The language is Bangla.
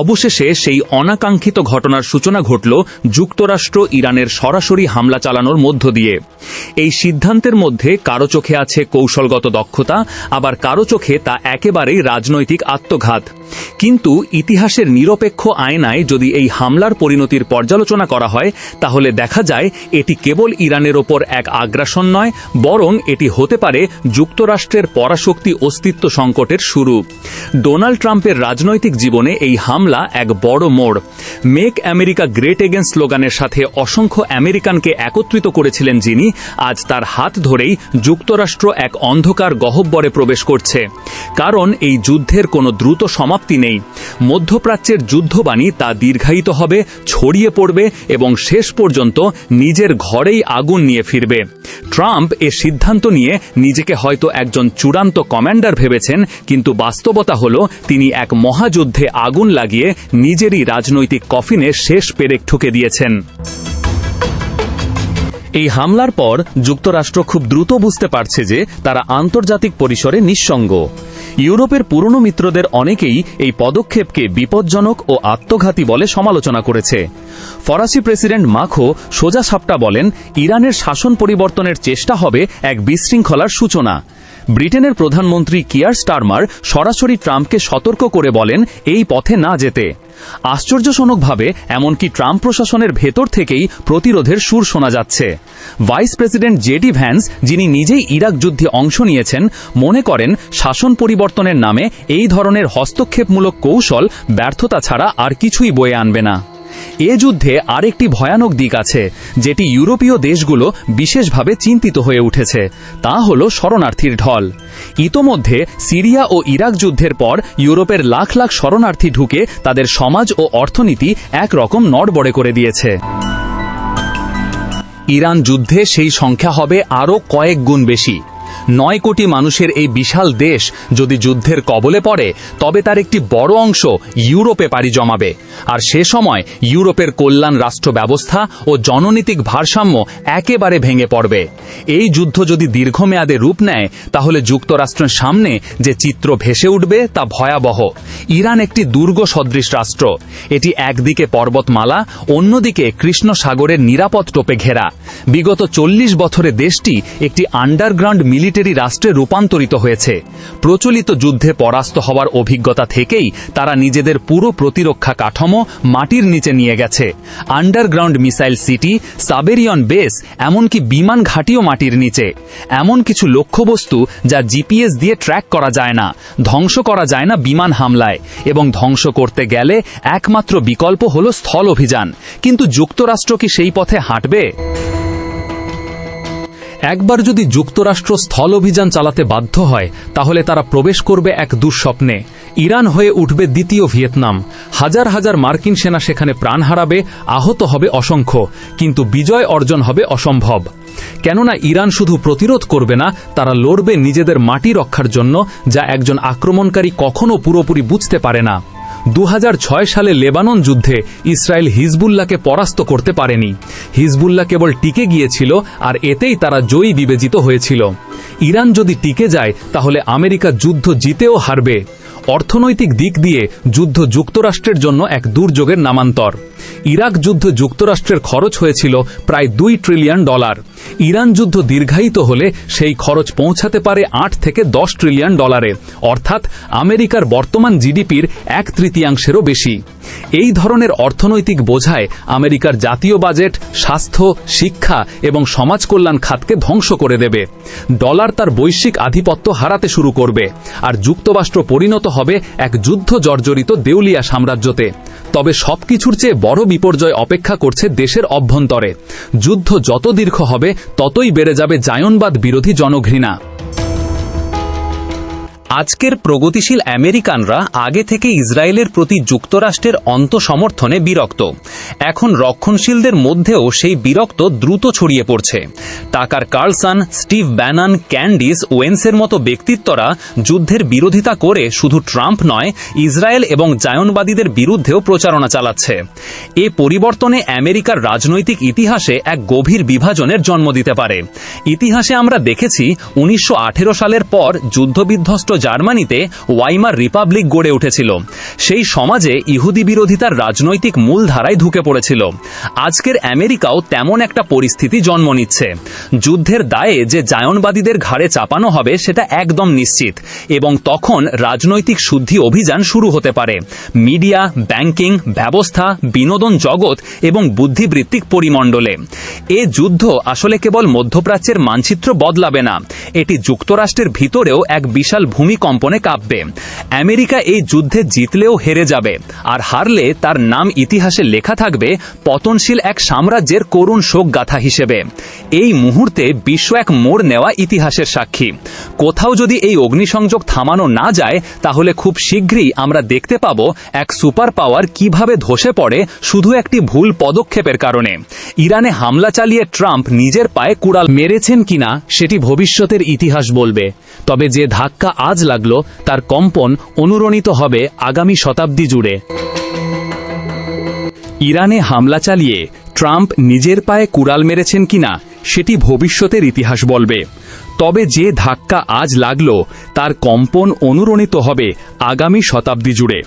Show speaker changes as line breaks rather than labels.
অবশেষে সেই অনাকাঙ্ক্ষিত ঘটনার সূচনা ঘটল যুক্তরাষ্ট্র ইরানের সরাসরি হামলা চালানোর মধ্য দিয়ে। এই সিদ্ধান্তের মধ্যে কারো চোখে আছে কৌশলগত দক্ষতা, আবার কারো চোখে তা একেবারেই রাজনৈতিক আত্মঘাত। কিন্তু ইতিহাসের নিরপেক্ষ আয়নায় যদি এই হামলার পরিণতির পর্যালোচনা করা হয়, তাহলে দেখা যায় এটি কেবল ইরানের ওপর এক আগ্রাসন নয়, বরং এটি হতে পারে যুক্তরাষ্ট্রের পরাশক্তি অস্তিত্ব সংকটের শুরু। ডোনাল্ড ট্রাম্পের রাজনৈতিক জীবনে এই হামলা এক বড় মোড়। মেক আমেরিকা গ্রেট এগেন স্লোগানের সাথে অসংখ্য আমেরিকানকে একত্রিত করেছিলেন যিনি, আজ তার হাত ধরেই যুক্তরাষ্ট্র এক অন্ধকার গহ্বরে প্রবেশ করছে। কারণ এই যুদ্ধের কোনো দ্রুত সমাপ্তি নেই। মধ্যপ্রাচ্যের যুদ্ধবাণী তা দীর্ঘায়িত হবে, ছড়িয়ে পড়বে এবং শেষ পর্যন্ত নিজের ঘরেই আগুন নিয়ে ফিরবে। ট্রাম্প এ সিদ্ধান্ত নিয়ে নিজেকে হয়তো একজন চূড়ান্ত কমান্ডার ভেবেছেন, কিন্তু বাস্তবতা হল তিনি এক মহাযুদ্ধে আগুন লাগিয়ে নিজেরই রাজনৈতিক কফিনে শেষ পেরেক ঠুকে দিয়েছেন। এই হামলার পর যুক্তরাষ্ট্র খুব দ্রুত বুঝতে পারছে যে তারা আন্তর্জাতিক পরিসরে নিঃসঙ্গ। ইউরোপের পুরনো মিত্রদের অনেকেই এই পদক্ষেপকে বিপজ্জনক ও আত্মঘাতী বলে সমালোচনা করেছে। ফরাসি প্রেসিডেন্ট মাখো সোজাসাপটা বলেন, ইরানের শাসন পরিবর্তনের চেষ্টা হবে এক বিশৃঙ্খলার সূচনা। ব্রিটেনের প্রধানমন্ত্রী কিয়ার স্টারমার সরাসরি ট্রাম্পকে সতর্ক করে বলেন এই পথে না যেতে। আশ্চর্যজনকভাবে এমনকি ট্রাম্প প্রশাসনের ভেতর থেকেই প্রতিরোধের সুর শোনা যাচ্ছে। ভাইস প্রেসিডেন্ট জেডি ভ্যান্স, যিনি নিজেই ইরাক যুদ্ধে অংশ নিয়েছেন, মনে করেন শাসন পরিবর্তনের নামে এই ধরনের হস্তক্ষেপমূলক কৌশল ব্যর্থতা ছাড়া আর কিছুই বয়ে আনবে না। এ যুদ্ধে আরেকটি ভয়ানক দিক আছে, যেটি ইউরোপীয় দেশগুলো বিশেষভাবে চিন্তিত হয়ে উঠেছে। তা হল শরণার্থীর ঢল। ইতোমধ্যে সিরিয়া ও ইরাক যুদ্ধের পর ইউরোপের লাখ লাখ শরণার্থী ঢুকে তাদের সমাজ ও অর্থনীতি একরকম নড়বড়ে করে দিয়েছে। ইরান যুদ্ধে সেই সংখ্যা হবে আরও কয়েক গুণ বেশি। 9 কোটি মানুষের এই বিশাল দেশ যদি যুদ্ধের কবলে পড়ে, তবে তার একটি বড় অংশ ইউরোপে পাড়ি জমাবে। আর সে সময় ইউরোপের কল্যাণ রাষ্ট্র ব্যবস্থা ও জননীতিক ভারসাম্য একেবারে ভেঙে পড়বে। এই যুদ্ধ যদি দীর্ঘমেয়াদে রূপ নেয়, তাহলে যুক্তরাষ্ট্রের সামনে যে চিত্র ভেসে উঠবে তা ভয়াবহ। ইরান একটি দুর্গ সদৃশ রাষ্ট্র। এটি একদিকে পর্বতমালা, অন্যদিকে কৃষ্ণ সাগরের নিরাপদ টোপে ঘেরা। বিগত 40 বছরে দেশটি একটি আন্ডারগ্রাউন্ড মিলিটারি রাষ্ট্রে রূপান্তরিত হয়েছে। প্রচলিত যুদ্ধে পরাস্ত হওয়ার অভিজ্ঞতা থেকেই তারা নিজেদের পুরো প্রতিরক্ষা কাঠামো মাটির নিচে নিয়ে গেছে। আন্ডারগ্রাউন্ড মিসাইল সিটি, সাবেরিয়ন বেস, এমনকি বিমান ঘাঁটিও মাটির নিচে। এমন কিছু লক্ষ্যবস্তু যা জিপিএস দিয়ে ট্র্যাক করা যায় না, ধ্বংস করা যায় না বিমান হামলায়, এবং ধ্বংস করতে গেলে একমাত্র বিকল্প হল স্থল অভিযান। কিন্তু যুক্তরাষ্ট্র কি সেই পথে হাঁটবে? একবার যদি যুক্তরাষ্ট্র স্থল অভিযান চালাতে বাধ্য হয়, তাহলে তারা প্রবেশ করবে এক দুঃস্বপ্নে। ইরান হয়ে উঠবে দ্বিতীয় ভিয়েতনাম। হাজার হাজার মার্কিন সেনা সেখানে প্রাণ হারাবে, আহত হবে অসংখ্য, কিন্তু বিজয় অর্জন হবে অসম্ভব। কেননা ইরান শুধু প্রতিরোধ করবে না, তারা লড়বে নিজেদের মাটি রক্ষার জন্য, যা একজন আক্রমণকারী কখনো পুরোপুরি বুঝতে পারে না। 2006 সালে লেবানন যুদ্ধে ইসরায়েল হিজবুল্লাহকে পরাস্ত করতে পারেনি। হিজবুল্লাহ কেবল টিকে গিয়েছিল, আর এতেই তারা জয়ী বিবেচিত হয়েছিল। ইরান যদি টিকে যায়, তাহলে আমেরিকা যুদ্ধ জিতেও হারবে। অর্থনৈতিক দিক দিয়ে যুদ্ধ যুক্তরাষ্ট্রের জন্য এক দুর্যোগের নামান্তর। ইরাক যুদ্ধ যুক্তরাষ্ট্রের খরচ হয়েছিল প্রায় $2 ট্রিলিয়ন। ইরান যুদ্ধ দীর্ঘায়িত হলে সেই খরচ পৌঁছাতে পারে $8 থেকে $10 ট্রিলিয়ন, অর্থাৎ আমেরিকার বর্তমান জিডিপির 1/3 বেশি। এই ধরনের অর্থনৈতিক বোঝায় আমেরিকার জাতীয় বাজেট, স্বাস্থ্য, শিক্ষা এবং সমাজ কল্যাণ খাতকে ধ্বংস করে দেবে। ডলার তার বৈশ্বিক আধিপত্য হারাতে শুরু করবে, আর যুক্তরাষ্ট্র পরিণত হবে এক যুদ্ধ জর্জরিত দেউলিয়া সাম্রাজ্যতে। তবে সবকিছুর চেয়ে বড় বিপর্যয় অপেক্ষা করছে দেশের অভ্যন্তরে। যুদ্ধ যত দীর্ঘ হবে, ততই বেড়ে যাবে জায়নবাদ বিরোধী জনঘৃণা। আজকের প্রগতিশীল আমেরিকানরা আগে থেকে ইসরায়েলের প্রতি যুক্তরাষ্ট্রের অন্তঃসমর্থনে বিরক্ত। এখন রক্ষণশীলদের মধ্যেও সেই বিরক্ত দ্রুত ছড়িয়ে পড়ছে। Tucker Carlson, Steve Bannon, Candice ওয়েন্সের মতো ব্যক্তিত্বরা যুদ্ধের বিরোধিতা করে শুধু ট্রাম্প নয়, ইসরায়েল এবং জায়নবাদীদের বিরুদ্ধেও প্রচারণা চালাচ্ছে। এ পরিবর্তনে আমেরিকার রাজনৈতিক ইতিহাসে এক গভীর বিভাজনের জন্ম দিতে পারে। ইতিহাসে আমরা দেখেছি 1918 সালের পর যুদ্ধবিধ্বস্ত জার্মানিতে ওয়াইমার রিপাবলিক গড়ে উঠেছিল। সেই সমাজে ইহুদি বিরোধিতার রাজনৈতিক মূলধারায় ঢুকে পড়েছিল। আজকের আমেরিকাও তেমন একটা পরিস্থিতি জন্ম নিচ্ছে। যুদ্ধের দায়ে যে জায়নবাদীদের ঘাড়ে চাপানো হবে সেটা একদম নিশ্চিত, এবং তখন রাজনৈতিক শুদ্ধি অভিযান শুরু হতে পারে। মিডিয়া, ব্যাংকিং, ব্যবস্থা, বিনোদন জগৎ এবং বুদ্ধিবৃত্তিক পরিমণ্ডলে। এ যুদ্ধ আসলে কেবল মধ্যপ্রাচ্যের মানচিত্র বদলাবে না, এটি যুক্তরাষ্ট্রের ভিতরেও এক বিশাল ভূমিকম্পনে কাঁপবে। আমেরিকা এই যুদ্ধে জিতলেও হেরে যাবে, আর হারলে তার নাম ইতিহাসে লেখা থাকবে পতনশীল এক সাম্রাজ্যের করুণ শোকগাথা হিসেবে। এই মুহূর্তে বিশ্ব এক মোড় নেওয়া ইতিহাসের সাক্ষী। কোথাও যদি এই অগ্নিসংযোগ থামানো না যায়, তাহলে খুব শীঘ্রই আমরা দেখতে পাব এক সুপার পাওয়ার কিভাবে ধসে পড়ে শুধু একটি ভুল পদক্ষেপের কারণে। ইরানে হামলা চালিয়ে ট্রাম্প নিজের পায়ে কুড়াল মেরেছেন কিনা সেটি ভবিষ্যতের ইতিহাস বলবে, তবে যে ধাক্কা আজ লাগলো তার কম্পন অনুরণিত হবে আগামী শতাব্দী জুড়ে। ইরানে হামলা চালিয়ে ট্রাম্প নিজের পায়ে কুড়াল মেরেছেন কিনা সেটি ভবিষ্যতের ইতিহাস বলবে, তবে যে ধাক্কা আজ লাগলো তার কম্পন অনুরণিত হবে আগামী শতাব্দী জুড়ে।